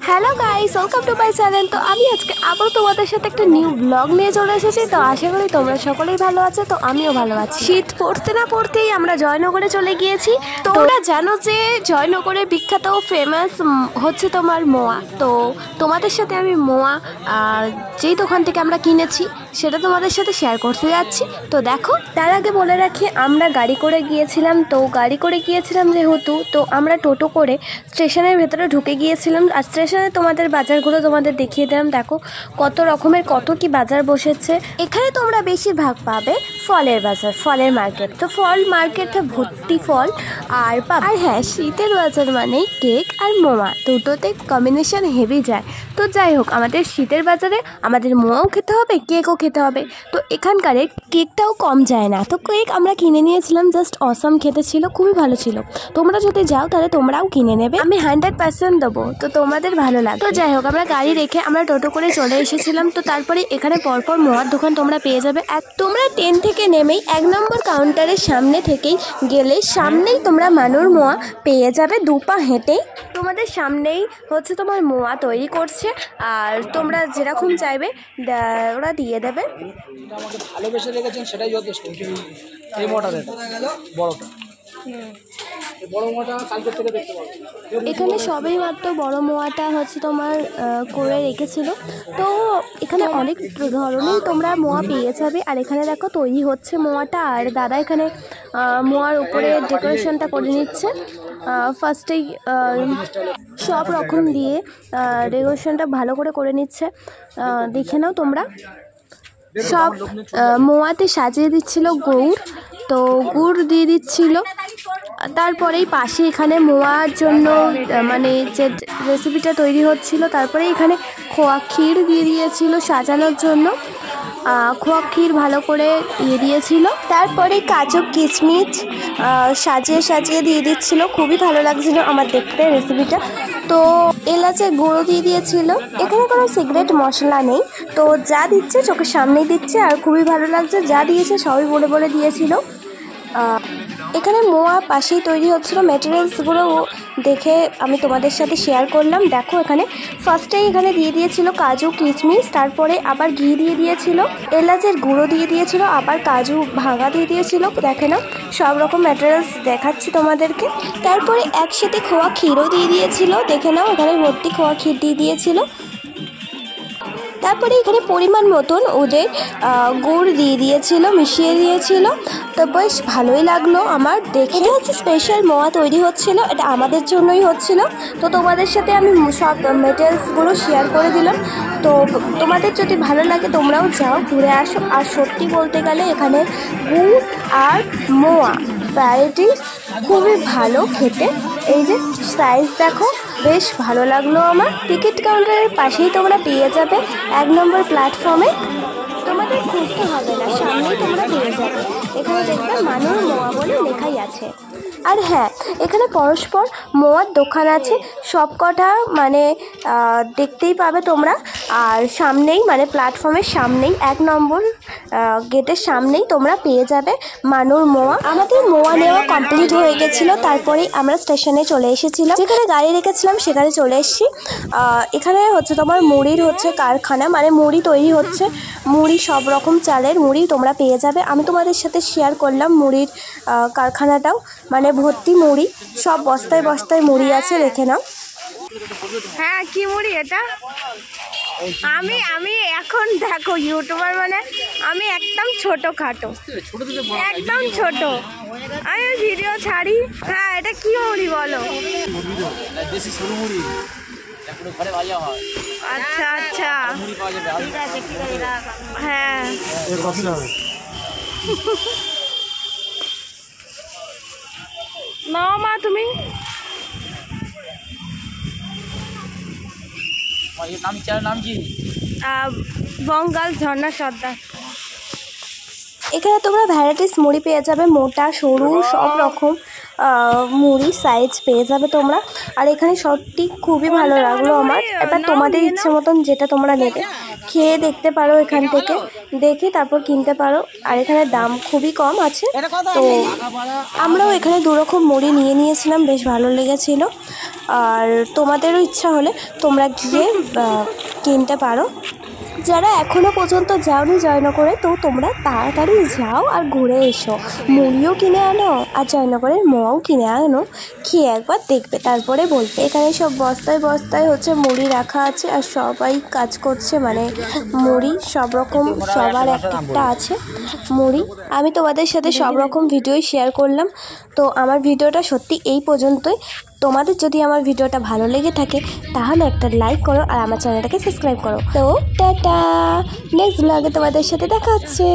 Hello guys, welcome to my channel. তো আমি আজকে আবার তোমাদের সাথে একটা নিউ ব্লগ নিয়ে চলে এসেছি। তো আশা করি তোমরা সকলেই ভালো আছো। তো আমিও ভালো আছি। শীত পড়তে না পড়তেই আমরা জয়নগরে চলে গিয়েছি। তোমরা জানো যে জয়নগরে বিখ্যাত ফেমাস হচ্ছে তোমার মোয়া। তো তোমাদের সাথে আমি মোয়া যেই দোকান থেকে আমরা কিনেছি সেটা তোমাদের সাথে শেয়ার করতে যাচ্ছি। তো দেখো, তার আগে বলে রাখি আমরা গাড়ি করে গিয়েছিলাম। তো গাড়ি করে গিয়েছিলাম যেহেতু, তো আমরা টোটো করে স্টেশনের ভেতরে ঢুকে গিয়েছিলাম। আর স্টেশনে তোমাদের বাজারগুলো তোমাদের দেখিয়ে দিলাম। দেখো কত রকমের কত কি বাজার বসেছে। এখানে তোমরা বেশিরভাগ পাবে ফলের বাজার, ফলের মার্কেট। তো ফল মার্কেটে ভর্তি ফল আর হ্যাঁ, শীতের বাজার মানেই কেক আর মোয়া, দুটোতে কম্বিনেশন হেভি যায়। তো যাই হোক, আমাদের শীতের বাজারে আমাদের মোয়াও খেতে হবে, কেকও খেতে হবে। তো এখানকার কেকটাও কম যায় না। তো কেক আমরা কিনে নিয়েছিলাম, জাস্ট অসাম খেতে ছিল, খুবই ভালো ছিল। তোমরা যদি যাও তাহলে তোমরাও কিনে নেবে, আমি 100% দেবো। তো তোমাদের ভালো লাগে। তো যাই হোক, আমরা গাড়ি রেখে আমরা টোটো করে চলে এসেছিলাম। তো তারপরে এখানে পরপর মোয়ার দোকান তোমরা পেয়ে যাবে। তোমরা ট্রেন থেকে নেমেই 1 নম্বর কাউন্টারের সামনে থেকেই গেলে সামনেই তোমরা মানুর মোয়া পেয়ে যাবে। 2 পা হেঁটেই তোমাদের সামনেই হচ্ছে তোমার মোয়া তৈরি করছে। আর তোমরা যেরকম চাইবে ওরা দিয়ে দেবে। আমাকে ভালোবেসে রেখেছেন সেটাই যথেষ্ট। এই মোটা বড়টা বড় মোটা কালকে থেকে দেখতে পাবো। এখানে সবই মাত্র বড় মোয়াটা হচ্ছে তোমার করে রেখেছিল। তো এখানে অনেক ধরনের তোমরা মোয়া পেয়ে যাবে। আর এখানে দেখো তৈরি হচ্ছে মোয়াটা। আর দাদা এখানে মোয়ার উপরে ডেকোরেশনটা করে নিচ্ছে। ফার্স্টেই সব রকম দিয়ে ডেকোরেশনটা ভালো করে নিচ্ছে। দেখে নাও তোমরা। সব মোয়াতে সাজিয়ে দিচ্ছিল গুড়, তো গুড় দিয়ে দিচ্ছিল। তারপরেই পাশে এখানে মোয়ার জন্য মানে যে রেসিপিটা তৈরি হচ্ছিল, তারপরে এখানে খোয়া ক্ষীর দিয়ে দিয়েছিল সাজানোর জন্য। খোয়া ক্ষীর ভালো করে দিয়েছিল। তারপরে কাজু কিশমিশ সাজিয়ে দিয়ে দিচ্ছিল। খুবই ভালো লাগছিল আমার দেখতে রেসিপিটা। তো এলাচের গুঁড়ো দিয়ে দিয়েছিল। এখানে কোনো সিক্রেট মশলা নেই, তো যা দিচ্ছে চোখের সামনেই দিচ্ছে। আর খুবই ভালো লাগছে, যা দিয়েছে সবই বলে দিয়েছিল। এখানে মোয়া পাশেই তৈরি হচ্ছিলো। ম্যাটেরিয়ালসগুলো দেখে আমি তোমাদের সাথে শেয়ার করলাম। দেখো এখানে ফার্স্টেই এখানে দিয়ে দিয়েছিল কাজু কিশমিশ, তারপরে আবার ঘি দিয়ে দিয়েছিল, এলাচের গুঁড়ো দিয়ে দিয়েছিল, আবার কাজু ভাঙা দিয়ে দিয়েছিল। দেখে না, সব রকম ম্যাটেরিয়ালস দেখাচ্ছি তোমাদেরকে। তারপরে একসাথে খোয়া ক্ষীরও দিয়ে দিয়েছিল। দেখে নাও, এখানে ভর্তি খোয়া ক্ষীর দিয়ে দিয়েছিল। তারপরে এখানে পরিমাণ মতন ওদের গুড় দিয়ে দিয়েছিল, মিশিয়ে দিয়েছিল। তো বেশ ভালোই লাগলো আমার দেখে। এটা হচ্ছে স্পেশাল মোয়া তৈরি হচ্ছিল, এটা আমাদের জন্যই হচ্ছিল। তো তোমাদের সাথে আমি সব মেটেরিয়ালসগুলো শেয়ার করে দিলাম। তো তোমাদের যদি ভালো লাগে তোমরাও যাও, ঘুরে আসো। আর সত্যি বলতে গেলে এখানে গুড় আর মোয়া ভ্যারাইটিস খুবই ভালো খেতে। এই যে সাইজ দেখো, বেশ ভালো লাগলো আমার। টিকিট কাউন্টারের পাশেই তোমরা পেয়ে যাবে 1 নম্বর প্ল্যাটফর্মে। তোমাদের খুঁজতে হবে না, সামনেই তোমরা পেয়ে যাবে। এখানে দেখবে মানুর মোয়া বলে লেখাই আছে। আর হ্যাঁ, এখানে পরস্পর মোয়ার দোকান আছে সব কটা, মানে দেখতেই পাবে তোমরা। আর সামনেই মানে প্ল্যাটফর্মের সামনেই 1 নম্বর গেটের সামনেই তোমরা পেয়ে যাবে মানুর মোয়া। আমাদের মোয়া নেওয়া কমপ্লিট হয়ে গেছিলো। তারপরেই আমরা স্টেশনে চলে এসেছিলাম, যেখানে গাড়ি রেখেছিলাম সেখানে চলে এসেছি। এখানে হচ্ছে তোমার মুড়ির হচ্ছে কারখানা, মানে মুড়ি তৈরি হচ্ছে। মুড়ি সব রকম চালের মুড়ি তোমরা পেয়ে যাবে। আমি তোমাদের সাথে শেয়ার করলাম মুড়ির কারখানাটাও, মানে ভর্তি মুড়ি, সব বস্তায় বস্তায় মুড়ি আছে। দেখে নাও। হ্যাঁ, কি মুড়ি এটা? আমি এখন দেখো ইউটিউবার, মানে আমি একদম ছোটখাটো, একদম ছোট, আমি ভিডিও ছাড়ি। হ্যাঁ, এটা কি মুড়ি বলো? আচ্ছা আচ্ছা, হ্যাঁ। নাও মা তুমি। নাম কি? বঙ্গাল ঝর্ণা সর্দার। এখানে তোমরা ভ্যারাইটিস মুড়ি পেয়ে যাবে, মোটা সরু সব রকম মুড়ি সাইজ পেয়ে যাবে তোমরা। আর এখানে সত্যি খুবই ভালো লাগলো আমার। এবার তোমাদের ইচ্ছে মতন যেটা তোমরা নেবে। খেয়ে দেখতে পারো এখান থেকে, দেখে তারপর কিনতে পারো। আর এখানে দাম খুবই কম আছে। তো আমরাও এখানে 2 রকম মুড়ি নিয়ে নিয়েছিলাম, বেশ ভালো লেগেছিল। আর তোমাদেরও ইচ্ছা হলে তোমরা গিয়ে কিনতে পারো। যারা এখনও পর্যন্ত যাওনি জয়নগরে, তো তোমরা তাড়াতাড়ি যাও আর ঘুরে এসো। মুড়িও কিনে আনো আর জয়নগরের মোয়াও কিনে আনো, খেয়ে একবার দেখবে, তারপরে বলবে। এখানে সব বস্তায় বস্তায় হচ্ছে মুড়ি রাখা আছে আর সবাই কাজ করছে, মানে মুড়ি সব রকম সবার একটা আছে মুড়ি। আমি তোমাদের সাথে সব রকম ভিডিওই শেয়ার করলাম। তো আমার ভিডিওটা সত্যি এই পর্যন্তই। তোমাদের যদি আমার ভিডিওটা ভালো লেগে থাকে তাহলে একটা লাইক করো আর আমার চ্যানেলটাকে সাবস্ক্রাইব করো। তো টাটা, নেক্সট ব্লগে তোমাদের সাথে দেখা হচ্ছে।